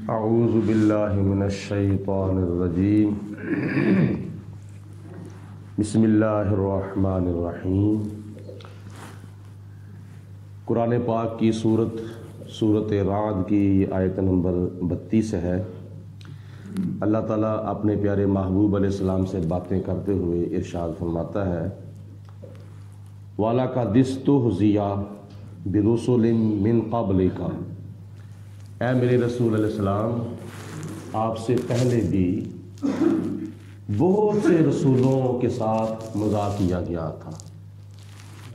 اعوذ باللہ من الشیطان الرجیم بسم اللہ الرحمن الرحیم۔ قرآن پاک کی سورت رعد کی آیت نمبر 32 ہے۔ اللہ تعالیٰ اپنے پیارے محبوب علیہ السلام سے باتیں کرتے ہوئے ارشاد فرماتا ہے، وَلَقَدِ اسْتُهْزِئَ بِرُسُلٍ مِّن قَبْلِكَ، اے میرے رسول علیہ السلام، آپ سے پہلے بھی بہت سے رسولوں کے ساتھ مذاق کیا گیا تھا۔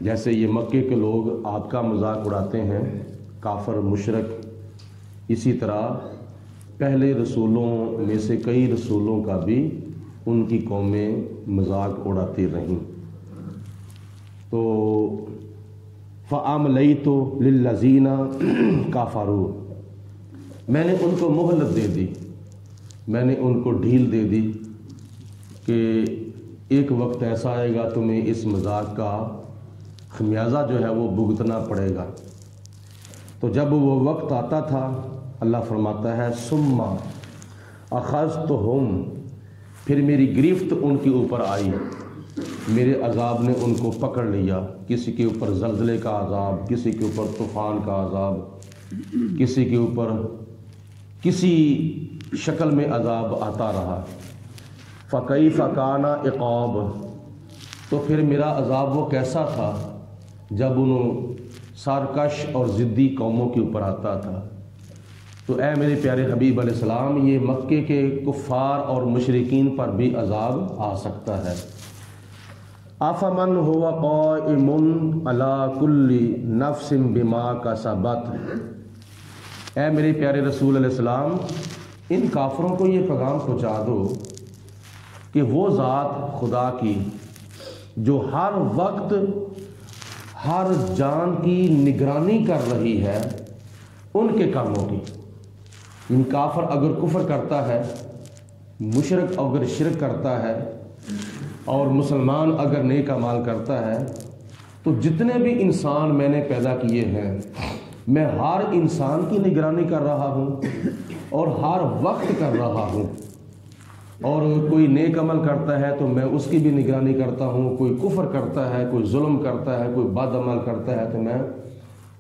جیسے یہ مکے کے لوگ آپ کا مذاق اڑاتے ہیں، کافر مشرک، اسی طرح پہلے رسولوں میں سے کئی رسولوں کا بھی ان کی قومیں مذاق اڑاتی رہیں۔ تو فَأَمْلَيْتُ لِلَّذِينَ كَفَرُوا، میں نے ان کو مہلت دے دی، میں نے ان کو ڈھیل دے دی کہ ایک وقت ایسا آئے گا تمہیں اس مذاق کا خمیازہ جو ہے وہ بھگتنا پڑے گا۔ تو جب وہ وقت آتا تھا، اللہ فرماتا ہے ثم اخذتہم، پھر میری گرفت ان کے اوپر آئی، میرے عذاب نے ان کو پکڑ لیا۔ کسی کے اوپر زلزلے کا عذاب، کسی کے اوپر طوفان کا عذاب، کسی کے اوپر کسی شکل میں عذاب آتا رہا۔ فَكَيْفَ كَانَ عِقَابِ، تو پھر میرا عذاب وہ کیسا تھا جب انہوں سارکش اور ضدی قوموں کے اوپر آتا تھا۔ تو اے میرے پیارے حبیب علیہ السلام، یہ مکے کے کفار اور مشرکین پر بھی عذاب آ سکتا ہے۔ أَفَمَنْ هُوَ قَائِمٌ عَلَى كُلِّ نَفْسٍ بِمَا كَسَبَتْ، اے میرے پیارے رسول علیہ السلام، ان کافروں کو یہ پیغام پہنچا دو کہ وہ ذات خدا کی جو ہر وقت ہر جان کی نگرانی کر رہی ہے ان کے کاموں کی۔ ان کافر اگر کفر کرتا ہے، مشرک اگر شرک کرتا ہے، اور مسلمان اگر نیک اعمال کرتا ہے، تو جتنے بھی انسان میں نے پیدا کیے ہیں، میں ہر انسان کی نگرانی کر رہا ہوں اور ہر وقت کر رہا ہوں۔ اور کوئی نیک عمل کرتا ہے تو میں اس کی بھی نگرانی کرتا ہوں، کوئی کفر کرتا ہے، کوئی ظلم کرتا ہے، کوئی بد عمل کرتا ہے تو میں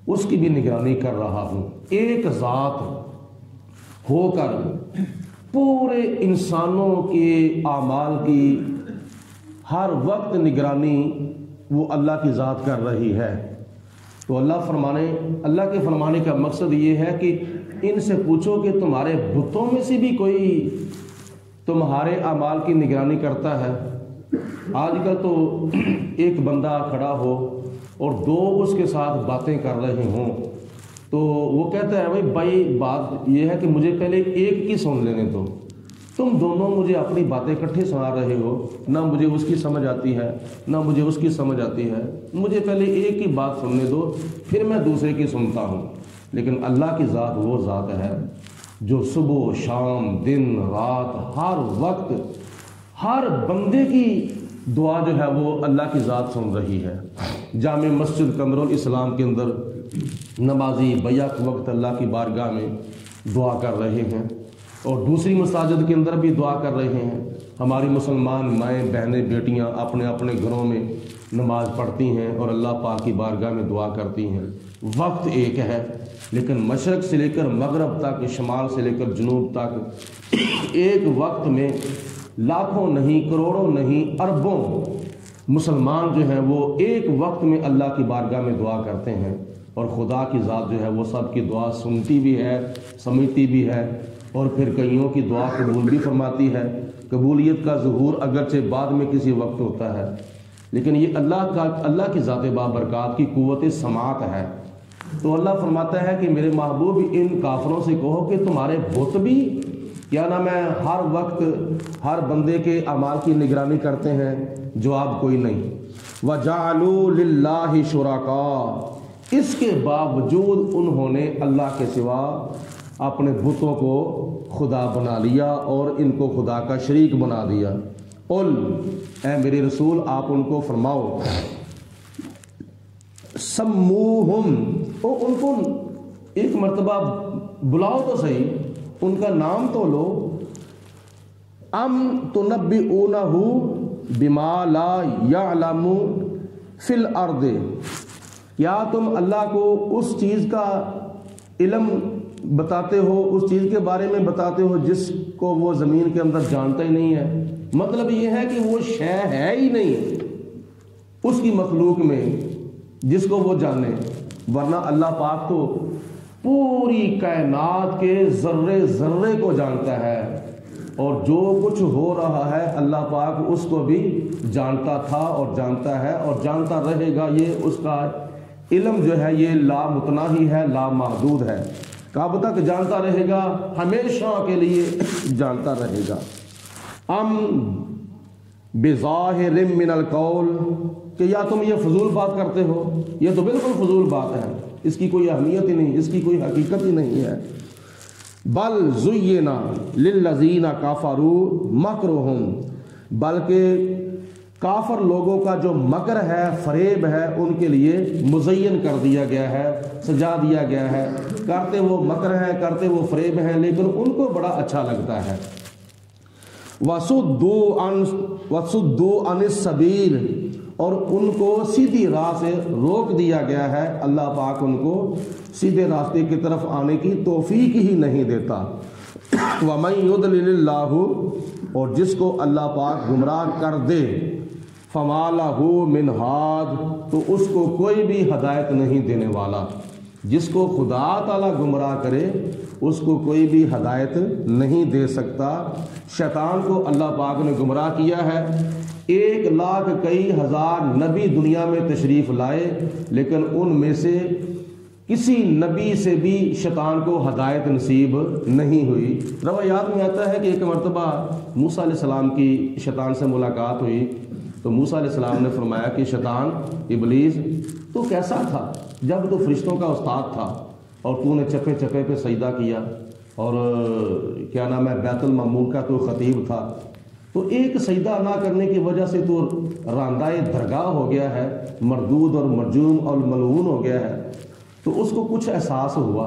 اس کی بھی نگرانی کر رہا ہوں۔ ایک ذات ہو کر پورے انسانوں کے اعمال کی ہر وقت نگرانی وہ اللہ کی ذات کر رہی ہے۔ تو اللہ کے فرمانے کا مقصد یہ ہے کہ ان سے پوچھو کہ تمہارے بتوں میں سے بھی کوئی تمہارے اعمال کی نگرانی کرتا ہے۔ آج کل تو ایک بندہ کھڑا ہو اور دو اس کے ساتھ باتیں کر رہے ہوں تو وہ کہتا ہے بھائی بات یہ ہے کہ مجھے پہلے ایک کی سن لینے دو، تم دونوں مجھے اپنی باتیں اکٹھے سنا رہے ہو، نہ مجھے اس کی سمجھ آتی ہے نہ مجھے اس کی سمجھ آتی ہے، مجھے پہلے ایک کی بات سننے دو پھر میں دوسرے کی سنتا ہوں۔ لیکن اللہ کی ذات وہ ذات ہے جو صبح شام دن رات ہر وقت ہر بندے کی دعا جو ہے وہ اللہ کی ذات سن رہی ہے۔ جامع مسجد قمر الاسلام کے اندر نمازی بیک وقت اللہ کی بارگاہ میں دعا کر رہے ہیں، اور دوسری مساجد کے اندر بھی دعا کر رہے ہیں۔ ہماری مسلمان مائیں بہنیں بیٹیاں اپنے اپنے گھروں میں نماز پڑھتی ہیں اور اللہ پاک کی بارگاہ میں دعا کرتی ہیں۔ وقت ایک ہے، لیکن مشرق سے لے کر مغرب تک، شمال سے لے کر جنوب تک ایک وقت میں لاکھوں نہیں، کروڑوں نہیں، اربوں مسلمان جو ہیں وہ ایک وقت میں اللہ کی بارگاہ میں دعا کرتے ہیں، اور خدا کی ذات جو ہے وہ سب کی دعا سنتی بھی ہے، سمجھتی بھی ہے، اور پھر کئیوں کی دعا قبول بھی فرماتی ہے۔ قبولیت کا ظہور اگرچہ بعد میں کسی وقت ہوتا ہے، لیکن یہ اللہ کی ذات بابرکات کی قوت سماعت ہے۔ تو اللہ فرماتا ہے کہ میرے محبوب ان کافروں سے کہو کہ تمہارے بت بھی کیا نام ہے ہر وقت ہر بندے کے اعمال کی نگرانی کرتے ہیں؟ جواب کوئی نہیں۔ وَجَعَلُوا لِلَّهِ شُرَكَاءَ، اس کے باوجود انہوں نے اللہ کے سوا اپنے بتوں کو خدا بنا لیا اور ان کو خدا کا شریک بنا دیا۔ قل، اے میرے رسول آپ ان کو فرماؤ، سموہم، ان کو ایک مرتبہ بلاؤ تو صحیح، ان کا نام تو لو. ام تنبئونہ بما لا یعلم فی الارض، کیا تم اللہ کو اس چیز کا علم بتاتے ہو، اس چیز کے بارے میں بتاتے ہو جس کو وہ زمین کے اندر جانتا ہی نہیں ہے. مطلب یہ ہے کہ وہ شے ہے ہی نہیں اس کی مخلوق میں جس کو وہ جانے، ورنہ اللہ پاک تو پوری کائنات کے ذرے ذرے کو جانتا ہے، اور جو کچھ ہو رہا ہے اللہ پاک اس کو بھی جانتا تھا اور جانتا ہے اور جانتا رہے گا. یہ اس کا علم جو ہے یہ لا متناہی ہے، لا محدود ہے، کب تک جانتا رہے گا؟ ہمیشہ کے لیے جانتا رہے گا. ام بظاہر من القول، کہ یا تم یہ فضول بات کرتے ہو، یہ تو بالکل فضول بات ہے، اس کی کوئی اہمیت ہی نہیں، اس کی کوئی حقیقت ہی نہیں ہے. بل زینا للذین کفروا مکرہم، بلکہ کافر لوگوں کا جو مکر ہے، فریب ہے، ان کے لیے مزین کر دیا گیا ہے، سجا دیا گیا ہے. کرتے وہ مکر ہیں، کرتے وہ فریب ہیں، لیکن ان کو بڑا اچھا لگتا ہے. وَصُدُّوا عَنِ السَّبِيلِ، اور ان کو سیدھی راہ سے روک دیا گیا ہے. اللہ پاک ان کو سیدھے راستے کی طرف آنے کی توفیق ہی نہیں دیتا. وَمَن يُضْلِلِ اللَّهُ، اور جس کو اللہ پاک گمراہ کر دے، فَمَا لَهُ مِنْ هَادٍ، تو اس کو کوئی بھی ہدایت نہیں دینے والا. جس کو خدا تعالیٰ گمراہ کرے اس کو کوئی بھی ہدایت نہیں دے سکتا. شیطان کو اللہ پاک نے گمراہ کیا ہے. 1,00,000 کئی ہزار نبی دنیا میں تشریف لائے، لیکن ان میں سے کسی نبی سے بھی شیطان کو ہدایت نصیب نہیں ہوئی. روایات میں آتا ہے کہ ایک مرتبہ موسیٰ علیہ السلام کی شیطان سے ملاقات ہوئی تو موسیٰ علیہ السلام نے فرمایا کہ شیطان، ابلیس، تو کیسا تھا جب تو فرشتوں کا استاد تھا اور تو نے چپے چپے پہ سجدہ کیا، اور کیا نام ہے، بیت المعمور کا تو خطیب تھا، تو ایک سجدہ نہ کرنے کی وجہ سے تو راندائے درگاہ ہو گیا ہے، مردود اور مرجوم اور ملعون ہو گیا ہے. تو اس کو کچھ احساس ہوا.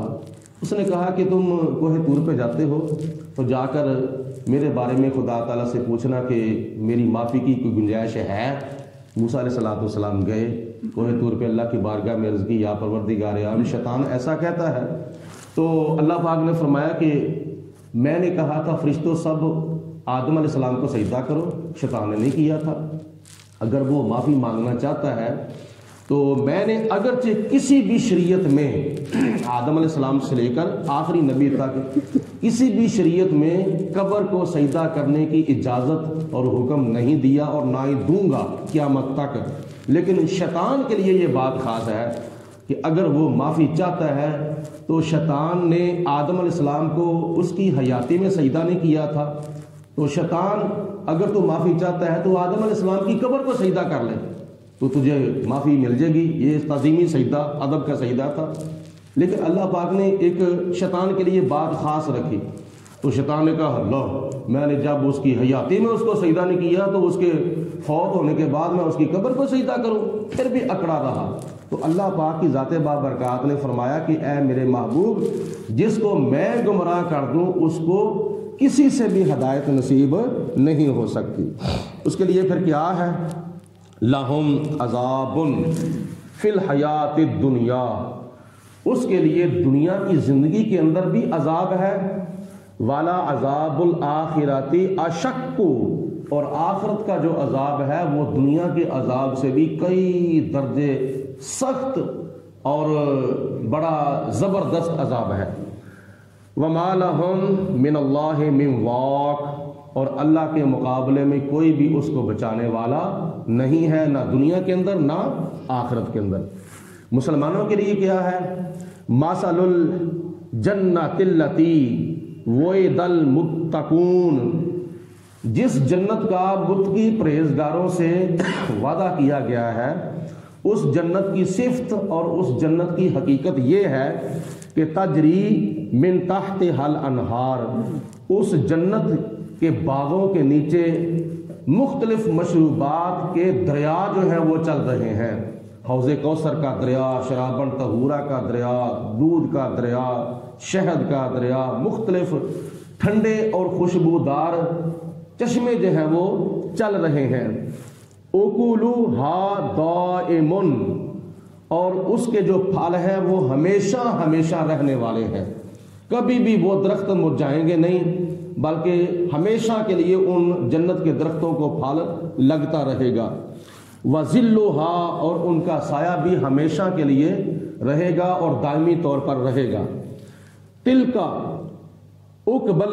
اس نے کہا کہ تم کوہ طور پہ جاتے ہو تو جا کر میرے بارے میں خدا تعالیٰ سے پوچھنا کہ میری معافی کی کوئی گنجائش ہے. موسیٰ علیہ السلام گئے کوہ طور پہ، اللہ کی بارگاہ میں عرض کی، یا پروردگار عالم، شیطان ایسا کہتا ہے. تو اللہ پاک نے فرمایا کہ میں نے کہا تھا فرشتوں سب آدم علیہ السلام کو سجدہ کرو، شیطان نے نہیں کیا تھا. اگر وہ معافی مانگنا چاہتا ہے تو میں نے اگرچہ کسی بھی شریعت میں آدم علیہ السلام سے لے کر آخری نبی تک کسی بھی شریعت میں قبر کو سجدہ کرنے کی اجازت اور حکم نہیں دیا اور نہ ہی دوں گا قیامت تک، لیکن شیطان کے لیے یہ بات خاص ہے کہ اگر وہ معافی چاہتا ہے تو شیطان نے آدم علیہ السلام کو اس کی حیاتی میں سجدہ نہیں کیا تھا، تو شیطان اگر تو معافی چاہتا ہے تو آدم علیہ السلام کی قبر کو سجدہ کر لے تو تجھے معافی مل جائے گی. یہ تعظیمی سجدہ، ادب کا سجدہ تھا. لیکن اللہ پاک نے ایک شیطان کے لیے بات خاص رکھی. تو شیطان نے کہا اللہ، میں نے جب اس کی حیاتی میں اس کو سجدہ نہیں کیا تو اس کے فوت ہونے کے بعد میں اس کی قبر کو سجدہ کروں؟ پھر بھی اکڑا رہا. تو اللہ پاک کی ذات بابرکات نے فرمایا کہ اے میرے محبوب، جس کو میں گمراہ کر دوں اس کو کسی سے بھی ہدایت نصیب نہیں ہو سکتی. اس کے لیے پھر کیا ہے؟ لہم عذاب فی الحیات الدنیا، اس کے لیے دنیا کی زندگی کے اندر بھی عذاب ہے. والا عذاب الآخرۃ اشق، اور آخرت کا جو عذاب ہے وہ دنیا کے عذاب سے بھی کئی درجے سخت اور بڑا زبردست عذاب ہے. وما لہم من اللہ من واق، اور اللہ کے مقابلے میں کوئی بھی اس کو بچانے والا نہیں ہے، نہ دنیا کے اندر نہ آخرت کے اندر. مسلمانوں کے لیے کیا ہے؟ مثل الجنۃ التی وعد المتقون، جس جنت کا متقی پرہیزگاروں سے وعدہ کیا گیا ہے، اس جنت کی صفت اور اس جنت کی حقیقت یہ ہے کہ تجری من تحتھا الانہار، اس جنت کے باغوں کے نیچے مختلف مشروبات کے دریا جو ہیں وہ چل رہے ہیں. حوض کوثر کا دریا، شرابن طہورہ کا دریا، دودھ کا دریا، شہد کا دریا، مختلف ٹھنڈے اور خوشبودار چشمے جو ہیں وہ چل رہے ہیں۔ اکلوہا دائمن، اور اس کے جو پھل ہیں وہ ہمیشہ ہمیشہ رہنے والے ہیں، کبھی بھی وہ درخت مرجھائیں گے نہیں، بلکہ ہمیشہ کے لیے ان جنت کے درختوں کو پھل لگتا رہے گا۔ وَظِلُّهَا، اور ان کا سایہ بھی ہمیشہ کے لیے رہے گا اور دائمی طور پر رہے گا۔ تِلْكَ عُقْبَى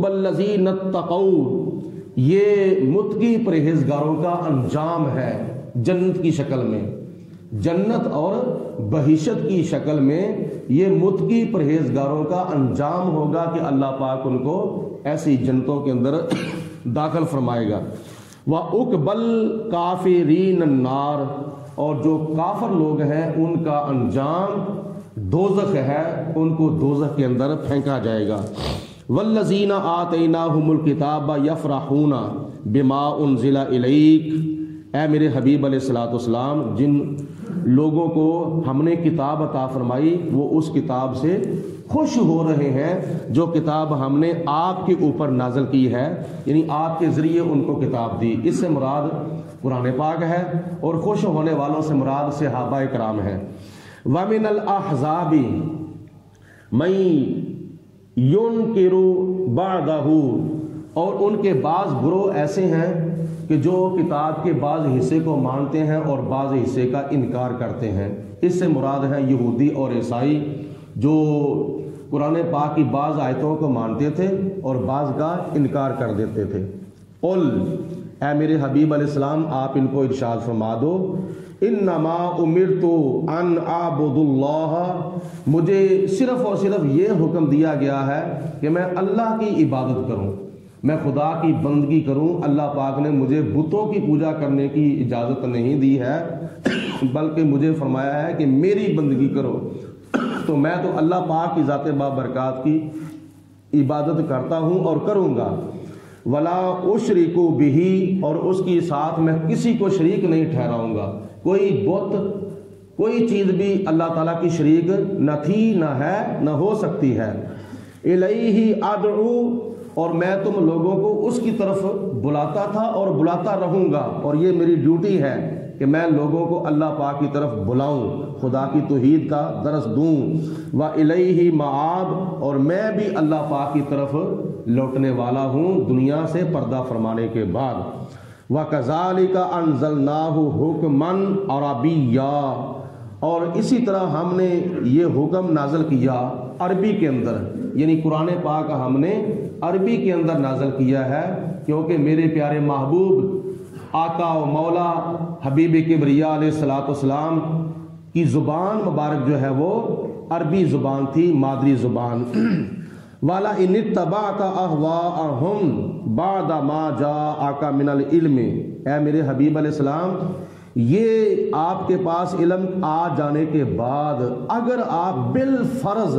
الَّذِينَ اتَّقَوْا، یہ متقی پرہیزگاروں کا انجام ہے جنت کی شکل میں، جنت اور بہشت کی شکل میں یہ متقی پرہیزگاروں کا انجام ہوگا کہ اللہ پاک ان کو ایسی جنتوں کے اندر داخل فرمائے گا۔ وَعُقْبَى الْكَافِرِينَ النَّارِ، اور جو کافر لوگ ہیں ان کا انجام دوزخ ہے، ان کو دوزخ کے اندر پھینکا جائے گا۔ وَالَّذِينَ آتَيْنَاهُمُ الْكِتَابَ يَفْرَحُونَ بِمَا أُنزِلَ إِلَيْكَ، اے میرے حبیب علیہ الصلوۃ والسلام، جن لوگوں کو ہم نے کتاب عطا فرمائی وہ اس کتاب سے خوش ہو رہے ہیں جو کتاب ہم نے آپ کے اوپر نازل کی ہے، یعنی آپ کے ذریعے ان کو کتاب دی۔ اس سے مراد قرآن پاک ہے، اور خوش ہونے والوں سے مراد صحابہ کرام ہیں۔ وَمِنَ الْأَحْزَابِ مَن يُنْكِرُ بَعْضَهُ، اور ان کے بعض گروہ ایسے ہیں کہ جو کتاب کے بعض حصے کو مانتے ہیں اور بعض حصے کا انکار کرتے ہیں۔ اس سے مراد ہیں یہودی اور عیسائی، جو قرآن پاک کی بعض آیتوں کو مانتے تھے اور بعض کا انکار کر دیتے تھے۔ قل، اے میرے حبیب علیہ السلام آپ ان کو ارشاد فرما دو، انما امرت ان اعبد اللہ، مجھے صرف اور صرف یہ حکم دیا گیا ہے کہ میں اللہ کی عبادت کروں، میں خدا کی بندگی کروں۔ اللہ پاک نے مجھے بتوں کی پوجا کرنے کی اجازت نہیں دی ہے، بلکہ مجھے فرمایا ہے کہ میری بندگی کرو، تو میں تو اللہ پاک کی ذات بابرکات کی عبادت کرتا ہوں اور کروں گا۔ ولا اشرک بہ، اور اس کی ساتھ میں کسی کو شریک نہیں ٹھہراؤں گا، کوئی بت کوئی چیز بھی اللہ تعالیٰ کی شریک نہ تھی، نہ ہے، نہ ہو سکتی ہے۔ الیہ ادعو، اور میں تم لوگوں کو اس کی طرف بلاتا تھا اور بلاتا رہوں گا، اور یہ میری ڈیوٹی ہے کہ میں لوگوں کو اللہ پاک کی طرف بلاؤں، خدا کی توحید کا درس دوں۔ وَإِلَيْهِ مَآبٌ، اور میں بھی اللہ پاک کی طرف لوٹنے والا ہوں دنیا سے پردہ فرمانے کے بعد۔ وَكَذَلِكَ أَنزَلْنَاهُ حُكْمًا عَرَبِيًّا، اور اسی طرح ہم نے یہ حکم نازل کیا عربی کے اندر، یعنی قرآن پاک ہم نے عربی کے اندر نازل کیا ہے، کیونکہ میرے پیارے محبوب آقا و مولا حبیب کبریا علیہ الصلوۃ والسلام کی زبان مبارک جو ہے وہ عربی زبان تھی، مادری زبان۔ وَلَئِنِ اتَّبَعْتَ أَهْوَاءَهُمْ بَعْدَ مَا جَاءَكَ مِنَ الْعِلْمِ، اے میرے حبیب علیہ السلام، یہ آپ کے پاس علم آ جانے کے بعد اگر آپ بالفرض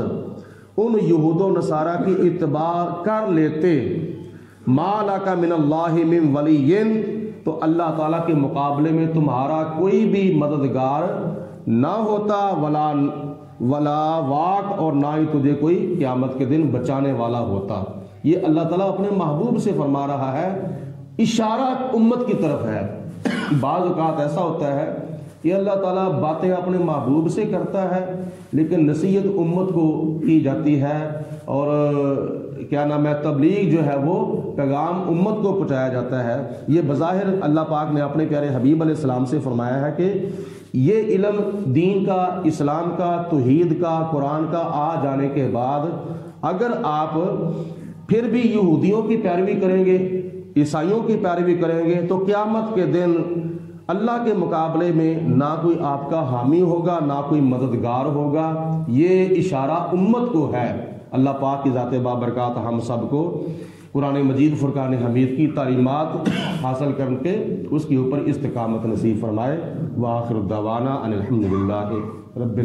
ان یہود و نصارہ کی اتباع کر لیتے، مَا لَكَ مِنَ اللَّهِ مِن وَلِيٍّ، تو اللہ تعالیٰ کے مقابلے میں تمہارا کوئی بھی مددگار نہ ہوتا، ولا واق، اور نہ ہی تجھے کوئی قیامت کے دن بچانے والا ہوتا۔ یہ اللہ تعالیٰ اپنے محبوب سے فرما رہا ہے، اشارہ امت کی طرف ہے۔ بعض اوقات ایسا ہوتا ہے کہ اللہ تعالیٰ باتیں اپنے محبوب سے کرتا ہے لیکن نصیحت امت کو کی جاتی ہے، اور کیا نام ہے، تبلیغ جو ہے وہ پیغام امت کو پہنچایا جاتا ہے۔ یہ بظاہر اللہ پاک نے اپنے پیارے حبیب علیہ السلام سے فرمایا ہے کہ یہ علم دین کا، اسلام کا، توحید کا، قرآن کا آ جانے کے بعد اگر آپ پھر بھی یہودیوں کی پیروی کریں گے، عیسائیوں کی پیروی کریں گے، تو قیامت کے دن اللہ کے مقابلے میں نہ کوئی آپ کا حامی ہوگا، نہ کوئی مددگار ہوگا۔ یہ اشارہ امت کو ہے۔ اللہ پاک کی ذات بابرکات ہم سب کو قرآن مجید فرقان حمید کی تعلیمات حاصل کر کے اس کے اوپر استقامت نصیب فرمائے۔ وآخر الدعوانا ان الحمد للہ رب